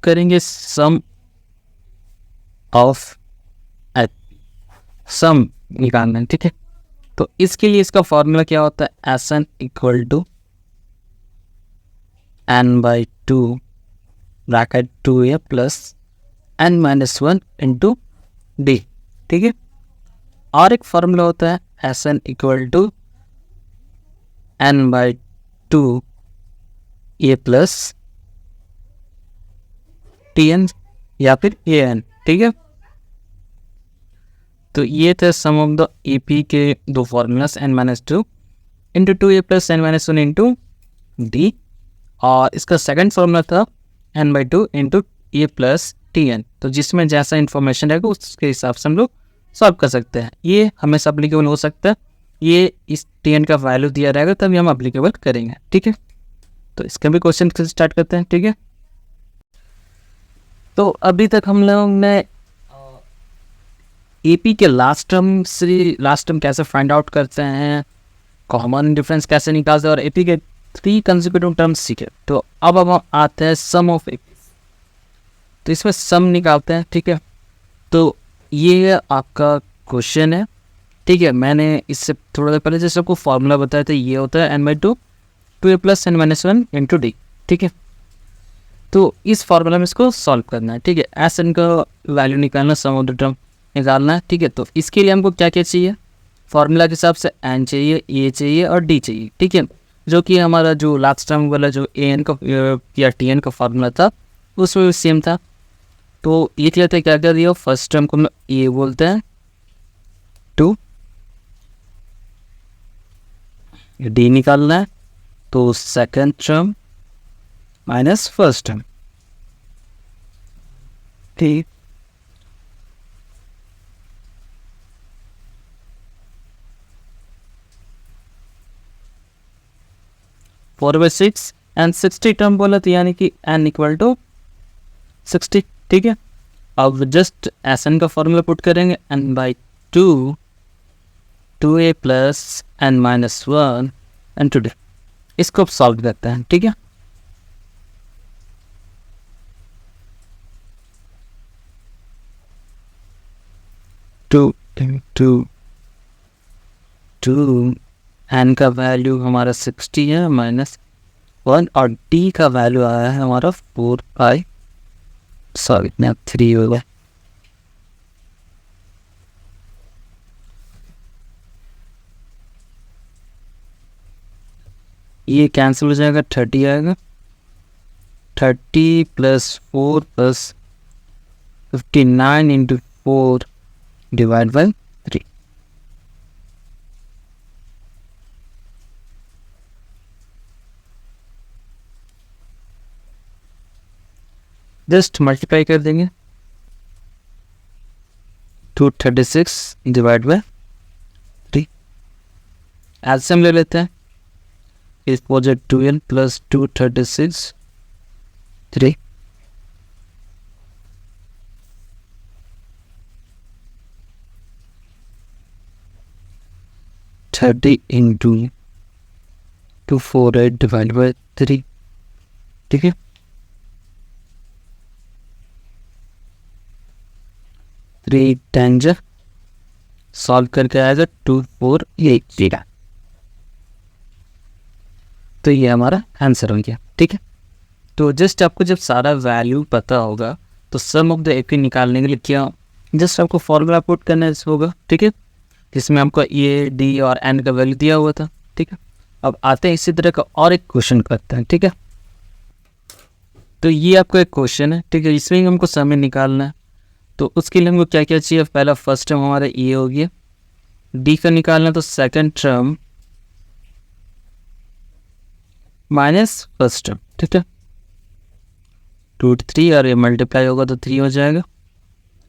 करेंगे सम of H, सम निकालना है, ठीक है। तो इसके लिए इसका फॉर्मूला क्या होता है, S N equal to N by two bracket 2a plus N minus 1 into D, ठीक है। और एक फॉर्मूला होता है S N equal to N by two A plus T N या फिर ए एन, ठीक है। तो ये थे some of the A P के दो formulas, N minus two into two ए plus N minus one into D, और इसका सेकंड फॉर्मूला था n by two into a plus T n. तो जिसमें जैसा इन्फॉर्मेशन रहेगा उसके हिसाब से हम लोग सॉल्व कर सकते हैं। ये हमेशा अप्लीकेबल हो सकता है, ये इस टी एन का वैल्यू दिया रहेगा तभी हम अप्लीकेबल करेंगे, ठीक है। तो इसका भी क्वेश्चन स्टार्ट करते हैं, ठीक है। तो अभी तक हम लोग ने एपी के लास्ट टर्म कैसे फाइंड आउट करते हैं, कॉमन डिफरेंस कैसे निकालते हैं, और एपी के 3 कंसेक्यूटिव टर्म्स सीखे। तो अब हम आते हैं सम ऑफ एपी। तो इसमें सम निकालते हैं, ठीक है। तो ये आपका क्वेश्चन है, ठीक है। मैंने इससे थोड़ा देर पहले जैसे आपको फॉर्मूला बताया था, ये होता है n by two A plus N minus one into D, ठीक है। तो इस फॉर्मूला में इसको सॉल्व करना है, ठीक है। एस एन का वैल्यू निकालना, सम ऑफ द टर्म निकालना है, ठीक है। तो इसके लिए हमको क्या क्या चाहिए, फॉर्मूला के हिसाब से एन चाहिए, ए चाहिए और डी चाहिए, ठीक है। जो कि हमारा जो लास्ट टर्म वाला जो ए एन का या टी एन का फॉर्मूला था उसमें भी सेम था। तो ये क्या था, क्या कर दिया, फर्स्ट टर्म को हम ए बोलते हैं, टू डी निकालना है, तो second term minus first term, ठीक। Four by six and 60 term बोला तो यानी कि एन इक्वल टू 60, ठीक है। अब जस्ट एस एन का फॉर्मूला पुट करेंगे, n by two A plus N minus one n two d. इसको अब सॉल्व करते हैं, ठीक है। टू एन का वैल्यू हमारा 60 है माइनस 1, और डी का वैल्यू आया है हमारा 4 पाई, सॉरी 3 होगा। ये कैंसिल हो जाएगा, 30 आएगा, 30 plus 4 plus 59 into 4 divide by 3। Just multiply कर देंगे, 236 डिवाइड बाय 3। एलसीएम ले लेते हैं, इस पोजेट 2n plus 236 3, thirty into 248 divide by 3, ठीक है। थ्री टेंज सॉल्व करके आएगा 2480। तो ये हमारा आंसर हो गया, ठीक है। तो जस्ट आपको जब सारा वैल्यू पता होगा तो सम ऑफ द एपी निकालने के लिए क्या, जस्ट आपको फॉर्मूला पुट करना होगा, ठीक है, जिसमें आपको ए डी और एन का वैल्यू दिया हुआ था, ठीक है। अब आते हैं इसी तरह का और एक क्वेश्चन करते हैं, ठीक है। तो ये आपका एक क्वेश्चन है, ठीक है, इसमें हमको समय निकालना है। तो उसके लिए हमको क्या क्या चाहिए, पहला फर्स्ट टर्म हमारा ए हो गया, डी का निकालना तो second term minus first term, ठीक है। 3 और ये मल्टीप्लाई होगा तो 3 हो जाएगा,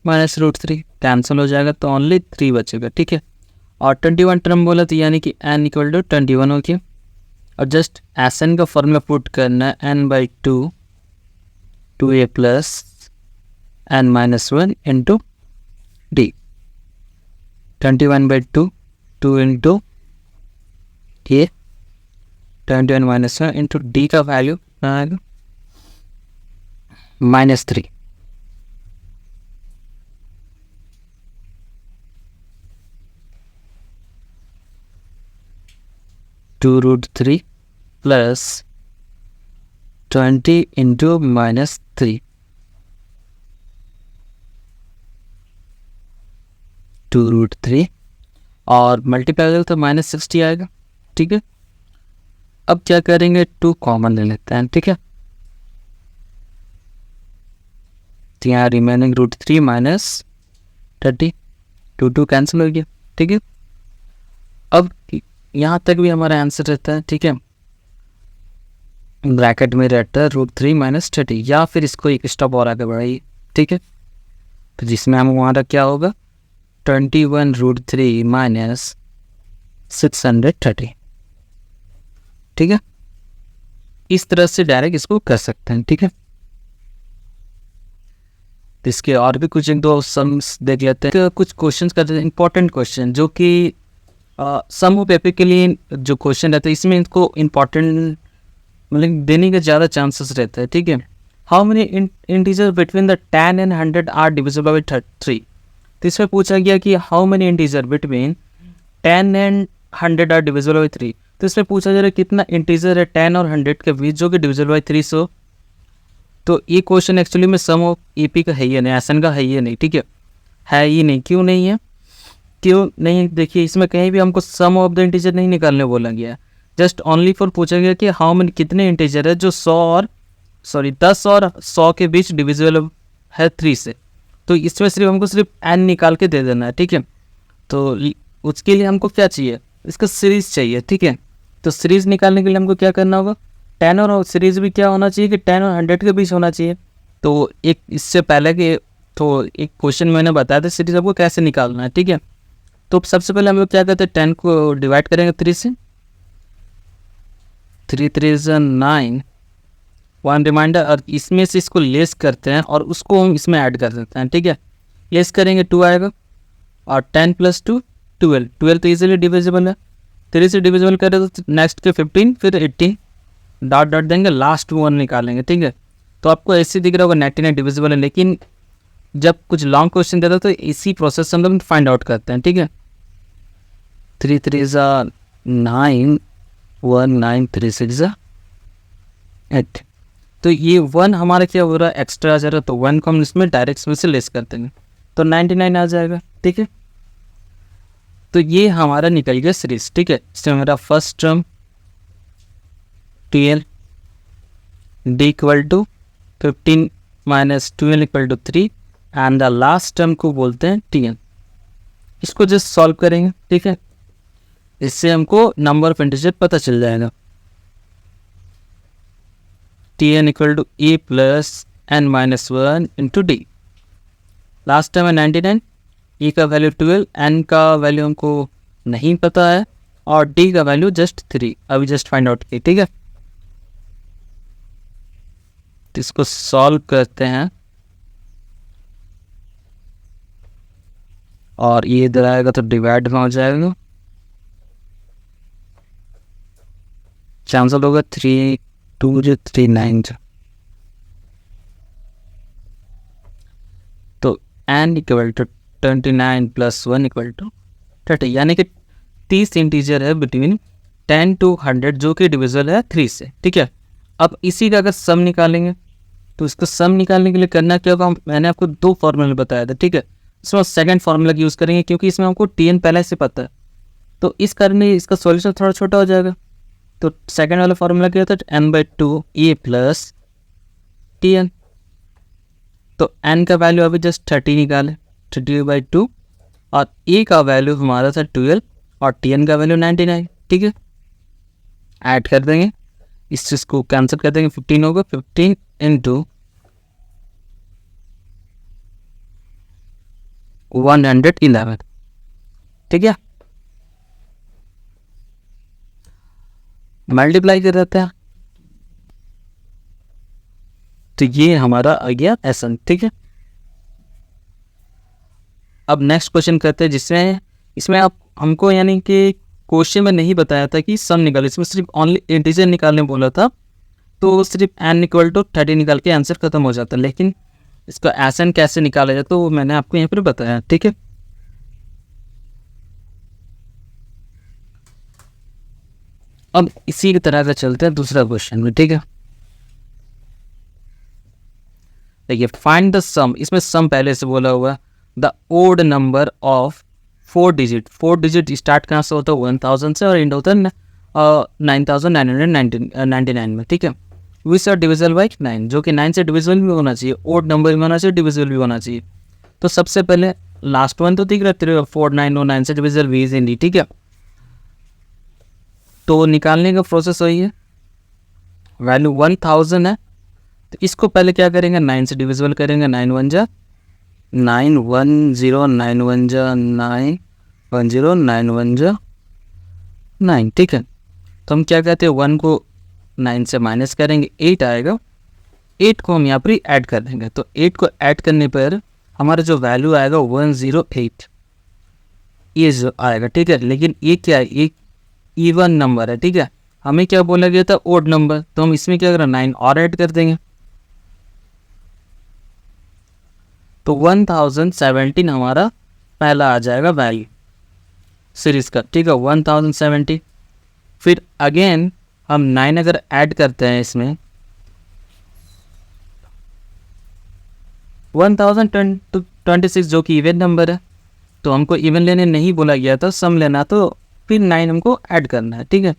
माइनस √3 कैंसिल हो जाएगा तो ओनली 3 बचेगा, ठीक है। और 21 टर्म बोला तो यानी कि n इक्वल टू 21 हो गया। और जस्ट एस एन का फॉर्मूला पुट करना है, n by two A plus N minus one into d, 21 by 2 into a, 21 minus one into d का वैल्यू आएगा -3, (2√3) प्लस 20 इंटू -3, 2√3 और मल्टीप्लाई करें तो -60 आएगा। ठीक है, अब क्या करेंगे, 2 कॉमन ले लेते हैं। ठीक है, तो यहाँ रिमेनिंग √3 -30, 2 कैंसिल हो गया। ठीक है, अब यहाँ तक भी हमारा आंसर रहता है। ठीक है, ब्रैकेट में रहता है √3 -30, या फिर इसको एक स्टेप और आगे बढ़ाइए। ठीक है, तो जिसमें हम हमारा क्या होगा, 21√3 -630। ठीक है, इस तरह से डायरेक्ट इसको कर सकते हैं। ठीक है, तो इसके और भी कुछ 1-2 सम्स देख लेते हैं। कुछ क्वेश्चंस करते हैं, इंपॉर्टेंट क्वेश्चन, जो कि सम ऑफ एपी के लिए जो क्वेश्चन रहता है, इसमें इनको इम्पॉर्टेंट मतलब देने के ज़्यादा चांसेस रहते हैं। ठीक है, how many integer between the 10 and 100 are divisible by 3। तो इसमें पूछा गया कि how many integer between 10 and 100 are divisible by 3। तो इसमें पूछा जा रहा है कितना इंटीजर है 10 और 100 के बीच जो कि डिविजिबल बाई 3 से हो। तो ये क्वेश्चन एक्चुअली में सम ऑफ एपी का है ही नहीं, एसएन का है ही नहीं। ठीक है ही नहीं। क्यों नहीं है, क्यों नहीं, देखिए इसमें कहीं भी हमको सम ऑफ द इंटीजर नहीं निकालने बोला गया है। जस्ट ओनली फॉर पूछा गया कि हाउ मेनी कितने इंटीजर है जो 10 और 100 के बीच डिविजिबल है 3 से। तो इसमें हमको सिर्फ एन निकाल के दे देना है। ठीक है, तो उसके लिए हमको क्या चाहिए, इसका सीरीज चाहिए। ठीक है, तो सीरीज निकालने के लिए हमको क्या करना होगा, 10 और सीरीज भी क्या होना चाहिए कि 10 और 100 के बीच होना चाहिए। तो एक इससे पहले के तो एक क्वेश्चन मैंने बताया था सीरीज आपको कैसे निकालना है। ठीक है, तो सबसे पहले हम लोग क्या करते हैं, 10 को डिवाइड करेंगे 3 से, 3 3 9, 1 रिमाइंडर, और इसमें से इसको लेस करते हैं और उसको हम इसमें ऐड कर देते हैं। ठीक है, लेस करेंगे 2 आएगा, और 10 + 2 12, 12 तो ईजिली डिविजिबल है, 3 से डिविजिबल करें तो नेक्स्ट के 15, फिर 18, डॉट डॉट देंगे, लास्ट 1 निकालेंगे। ठीक है, तो आपको ऐसे दिख रहा होगा 99 डिविजिबल है, लेकिन जब कुछ लॉन्ग क्वेश्चन देता है तो इसी प्रोसेस से हम लोग फाइंड आउट करते हैं। ठीक है, 3 3 9, 1 9, 3 6 8। तो ये 1 हमारा क्या हो रहा है, एक्स्ट्रा आ जा रहा है, तो 1 को हम इसमें डायरेक्ट में से लेस कर देंगे तो 99 आ जाएगा। ठीक है, तो ये हमारा निकल गया सीरीज। ठीक है, इसमें हमारा first term TL D = 15 - 12 = 3 and the last term को बोलते हैं TN। इसको जस्ट सॉल्व करेंगे। ठीक है, इससे हमको नंबर ऑफ इंटीजर पता चल जाएगा। TN = A + n - 1 × D। Last term है 99, E का वैल्यू 12, N का वैल्यू हमको नहीं पता है, और D का वैल्यू जस्ट 3 अभी जस्ट फाइंड आउट की। ठीक है, तो इसको सॉल्व करते हैं और ये इधर आएगा तो डिवाइड में हो जाएगा, कैंसल होगा, 3 2 3 9। तो n = 29 + 1 = 30, यानी कि 30 इंटीजर है बिटवीन 10 to 100 जो कि डिविजिबल है 3 से। ठीक है, अब इसी का अगर सम निकालेंगे तो इसको सम निकालने के लिए करना क्या होगा, मैंने आपको 2 फॉर्मूले बताया था। ठीक है, इसमें सेकंड फार्मूला का यूज़ करेंगे क्योंकि इसमें हमको TN पहले से पता है, तो इस कारण इसका सॉल्यूशन थोड़ा छोटा हो जाएगा। तो सेकंड वाला फार्मूला क्या होता है, n/2 A + TN। तो n का वैल्यू अभी जस्ट 30 निकाले, 30/2, और A का वैल्यू हमारा था 12 और TN का वैल्यू 99। ठीक है, ऐड कर देंगे, इस चीज़ को कैंसिल कर देंगे, 15 होगा, 15 × 111। ठीक है, मल्टीप्लाई कर देते हैं, तो ये हमारा आ गया SN। ठीक है, अब नेक्स्ट क्वेश्चन करते हैं, जिसमें इसमें आप हमको यानी कि क्वेश्चन में नहीं बताया था कि सम निकाले, इसमें सिर्फ ओनली इंटीजर निकालने बोला था। तो सिर्फ n इक्वल टू 30 निकाल के आंसर खत्म हो जाता है। लेकिन इसका Sn कैसे निकाला जाए तो वो मैंने आपको यहाँ पर बताया, ठीक है। अब इसी की तरह से चलते हैं दूसरा क्वेश्चन में, ठीक है। देखिए फाइंड द सम, इसमें सम पहले से बोला हुआ है, the odd number of 4 digit. 4 digit start कहाँ से होता है 1000 से और एंड होता है 9999 में, ठीक है। विच आर डिविजल बाई 9, जो कि 9 से डिविजल भी होना चाहिए, ओड नंबर भी होना चाहिए, डिविजल भी होना चाहिए। तो सबसे पहले लास्ट वन तो दिख रहा है 4909 से डिविजल भी इजीली, ठीक है। तो निकालने का प्रोसेस वही है, वैल्यू 1000 है तो इसको पहले क्या करेंगे 9 से डिविजिबल करेंगे, 9 1 जा 9 1 0 9 1 जा 9 1 0 9 1 जा 9, ठीक है। तो हम क्या कहते हैं 1 को 9 से माइनस करेंगे 8 आएगा, 8 को हम यहाँ पर ऐड कर देंगे। तो 8 को ऐड करने पर हमारा जो वैल्यू आएगा 108 ये जो आएगा, ठीक है। लेकिन ये क्या है, एक इवन नंबर है, ठीक है। हमें क्या बोला गया था ओड नंबर, तो हम इसमें क्या करें 9 और ऐड कर देंगे। तो 1017 हमारा पहला आ जाएगा वैल्यू सीरीज का, ठीक है 1070। फिर अगेन हम 9 अगर ऐड करते हैं इसमें 1026 जो कि इवन नंबर है, तो हमको इवन लेने नहीं बोला गया था, सम लेना, तो फिर 9 हमको ऐड करना है, ठीक है।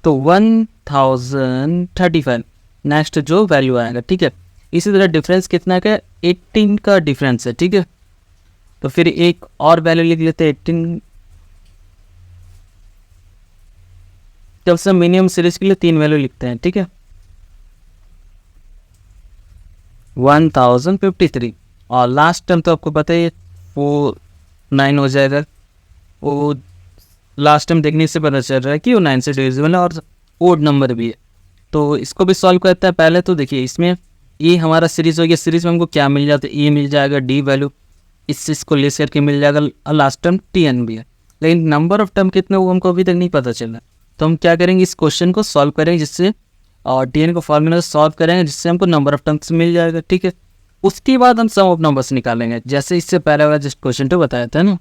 तो 1035 नेक्स्ट जो वैल्यू आएगा, ठीक है। इसी तरह डिफरेंस कितना का 18 का डिफरेंस है, ठीक है। तो फिर एक और वैल्यू लिख लेते हैं 18। जब से मिनिमम सीरीज के लिए 3 वैल्यू लिखते हैं, ठीक है। 1053 और लास्ट टर्म तो आपको पता ही है 49 हो जाएगा। वो लास्ट टाइम देखने से पता चल रहा है कि वो 9 से डिविजिबल है और ओड नंबर भी है। तो इसको भी सॉल्व करता है। पहले तो देखिए इसमें ये हमारा सीरीज हो गया, सीरीज में हमको क्या मिल जाता है, ए मिल जाएगा, डी वैल्यू इसको लेस करके मिल जाएगा, लास्ट टर्म टीएन भी है। लेकिन नंबर ऑफ टर्म कितने वो हमको अभी तक नहीं पता चला। तो हम क्या करेंगे इस क्वेश्चन को सॉल्व करेंगे जिससे और टीएन को फॉर्मूला सॉल्व करेंगे जिससे हमको नंबर ऑफ टर्म्स मिल जाएगा, ठीक है। उसके बाद हम सम ऑफ नंबर्स निकालेंगे, जैसे इससे पहले वाला जिस क्वेश्चन तो बताया था ना।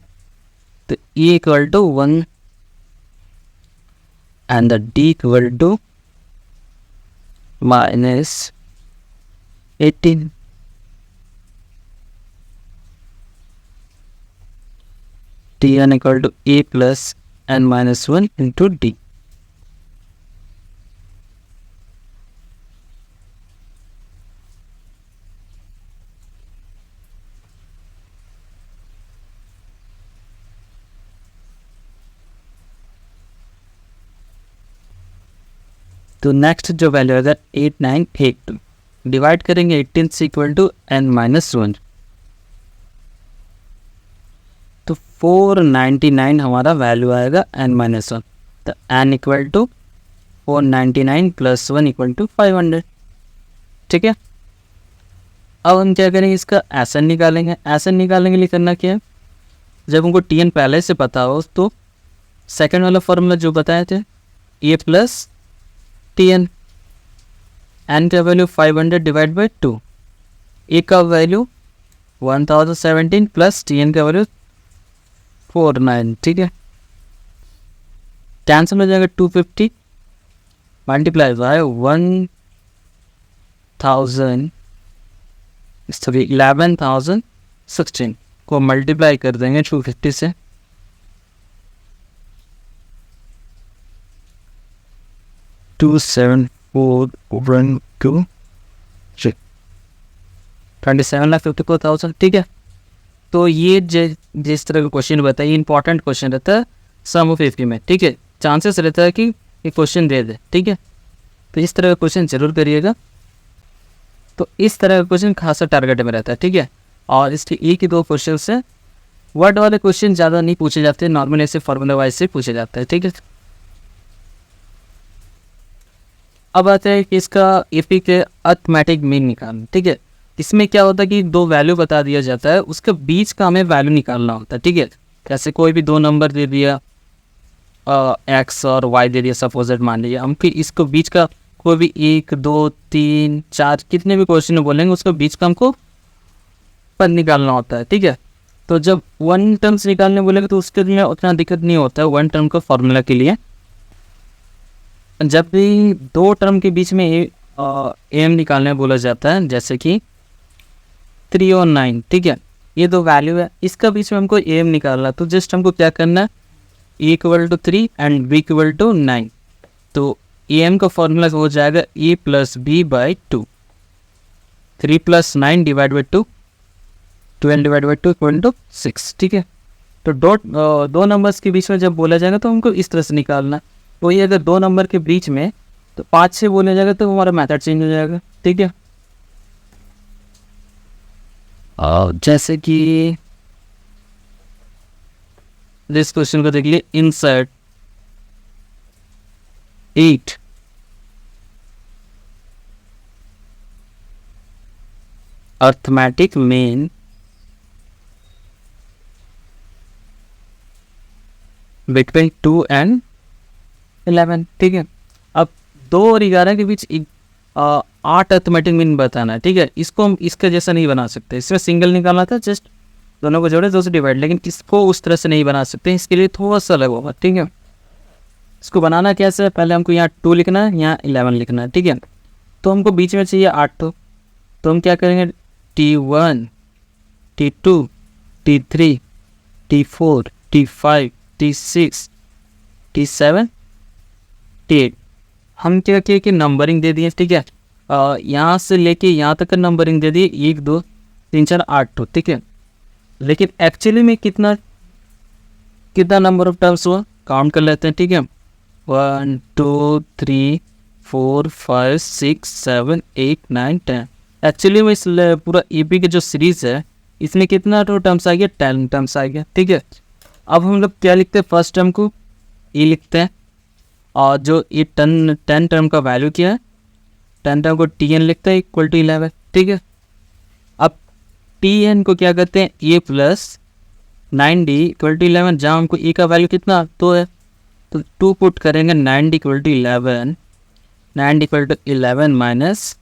तो ए equal to 1 and the d equal to minus 18. Tn equal to a plus n minus 1 into d. तो नेक्स्ट जो वैल्यू है 8982 डिवाइड करेंगे 18 से इक्वल टू n माइनस 1। तो 499 हमारा वैल्यू आएगा n माइनस 1। तो n equal to 499 plus 1 equal to 500, ठीक है। अब हम क्या करेंगे इसका एसन निकालेंगे। एसन निकालने के लिए करना क्या है, जब हमको टी एन पहले से पता हो तो सेकंड वाला फॉर्मूला जो बताए थे ए प्लस टी एन, एन का वैल्यू 500 डिवाइड बाई 2, ए का वैल्यू 1017 प्लस टी एन का वैल्यू 49, ठीक है। कैंसिल हो जाएगा 250 मल्टीप्लाई बाय 11,016 को मल्टीप्लाई कर देंगे 250 से। 27,54,000, ठीक है। तो ये जिस तरह का क्वेश्चन बताइए इंपॉर्टेंट क्वेश्चन रहता है सम ऑफ एफपी में, ठीक है। चांसेस रहता है कि ये क्वेश्चन दे दे, ठीक है। तो इस तरह का क्वेश्चन जरूर करिएगा। तो इस तरह का क्वेश्चन खासा टारगेट में रहता है, ठीक है। और इसके एक ही 2 क्वेश्चन से वर्ड वाले क्वेश्चन ज़्यादा नहीं पूछे जाते, नॉर्मल ऐसे फॉर्मूला वाइज से पूछे जाते हैं, ठीक है। अब आते हैं कि इसका एपी के अर्थमेटिक मीन निकालना, ठीक है। इसमें क्या होता है कि 2 वैल्यू बता दिया जाता है, उसके बीच का हमें वैल्यू निकालना होता है, ठीक है। जैसे कोई भी 2 नंबर दे दिया एक्स और वाई दे दिया सपोजिट मान लीजिए, हमको इसको बीच का कोई भी 1 2 3 4 कितने भी क्वेश्चन बोलेंगे उसको बीच का हमको पद निकालना होता है, ठीक है। तो जब वन टर्म्स निकालने बोलेंगे तो उसके लिए उतना दिक्कत नहीं होता है वन टर्म का फॉर्मूला के लिए। जब भी दो टर्म के बीच में एम निकालने बोला जाता है, जैसे कि 3 और 9, ठीक है, ये दो वैल्यू है, इसका बीच में हमको एम निकालना, तो जस्ट हमको क्या करना है, A equal to 3 and B equal to 9। तो एम का फॉर्मूला हो जाएगा A plus B by 2, 3 plus 9 divide by 2, 12 divide by 2 equal to 6, ठीक है। तो दो नंबर्स के बीच में जब बोला जाएगा तो हमको इस तरह से निकालना। तो ये अगर दो नंबर के बीच में तो 5 से बोला जाएगा तो हमारा मेथड चेंज हो जाएगा, ठीक है। जैसे कि इस क्वेश्चन को देख लिए, insert 8 arithmetic mean between 2 and 11, ठीक है। अब 2 और 11 के बीच 8 अर्थमेटिक मीन बताना है, ठीक है। इसको हम इसका जैसा नहीं बना सकते, इसमें सिंगल निकालना था, जस्ट दोनों को जोड़े 2 से डिवाइड, लेकिन इसको उस तरह से नहीं बना सकते, इसके लिए थोड़ा सा अलग होगा, ठीक है। इसको बनाना कैसे है, पहले हमको यहाँ 2 लिखना है, यहाँ 11 लिखना है, ठीक है। तो हमको बीच में चाहिए 8, तो हम क्या करेंगे, T1 T2 T3 T4 T5 T6 T7 T8। हम क्या किए कि नंबरिंग दे दिए, ठीक है। यहाँ से लेके यहाँ तक का नंबरिंग दे दिए, 1 2 3 4 8, ठीक है। लेकिन एक्चुअली में कितना नंबर ऑफ टर्म्स हुआ, काउंट कर लेते हैं, ठीक है। 1 2 3 4 5 6 7 8 9 10। एक्चुअली में इस पूरा ईपी के जो सीरीज है इसमें कितना टर्म्स आ गया, 10 टर्म्स आ गया, ठीक है। अब हम लोग क्या लिखते हैं, फर्स्ट टर्म को ए लिखते हैं, और जो ये 10 टर्म का वैल्यू क्या है, 10 टर्म को टी एन लिखते हैं इक्वल टू 11, ठीक है। अब टी एन को क्या करते हैं, ए प्लस 9d इक्वल टू 11, जहाँ हमको ए का वैल्यू कितना 2 है, तो 2 पुट करेंगे, 9d equal to 11, 9d equal to 11 minus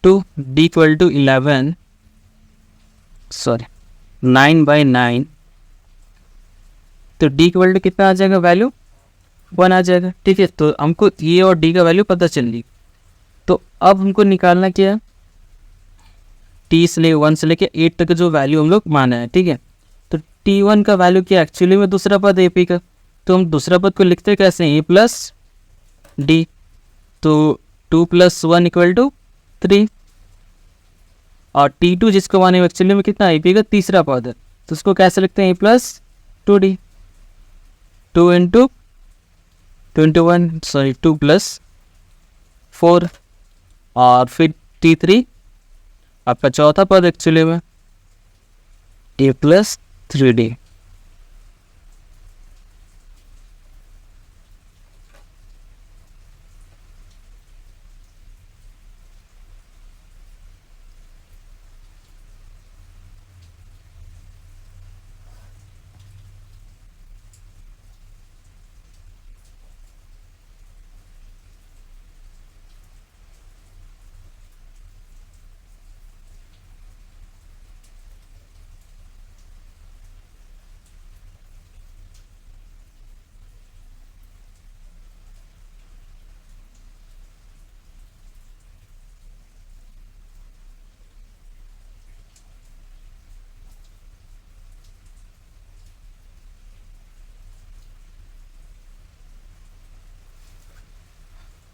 2, d equal to 11 sorry 9/9, तो d इक्वल टू कितना आ जाएगा, वैल्यू 1 आ जाएगा, ठीक है। तो हमको ए और डी का वैल्यू पता चल रही। तो अब हमको निकालना क्या है, टी से ले 1 से लेके 8 तक जो वैल्यू हम लोग माना है, ठीक है। तो T1 का वैल्यू क्या, एक्चुअली में दूसरा पद ए पी का, तो हम दूसरा पद को लिखते कैसे, ए प्लस डी, तो 2 + 1 इक्वल टू 3, और T2 जिसको माने एक्चुअली में कितना, ए पी का तीसरा पद है, तो उसको कैसे लिखते हैं, ए प्लस 2d, 2 इंटू 21 सॉरी 2 + 4, और फिर T3 आपका चौथा पद एक्चुअली में ए प्लस 3d।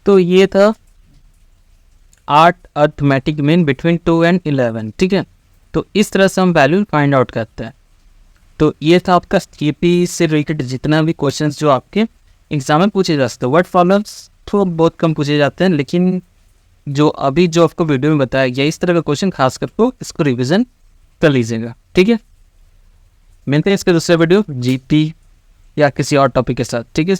तो ये था 8 अर्थमेटिक मीन बिटवीन 2 एंड 11, ठीक है। तो इस तरह से हम वैल्यू फाइंड आउट करते हैं। तो ये था आपका केपी से रिलेटेड जितना भी क्वेश्चंस जो आपके एग्जाम में पूछे जा सकते हैं। वर्ड प्रॉब्लम्स तो बहुत कम पूछे जाते हैं, लेकिन जो अभी जो आपको वीडियो में बताया गया इस तरह का क्वेश्चन खास कर तो इसको रिविजन कर लीजिएगा, ठीक है। मिलते हैं इसके दूसरे वीडियो जीपी या किसी और टॉपिक के साथ, ठीक है।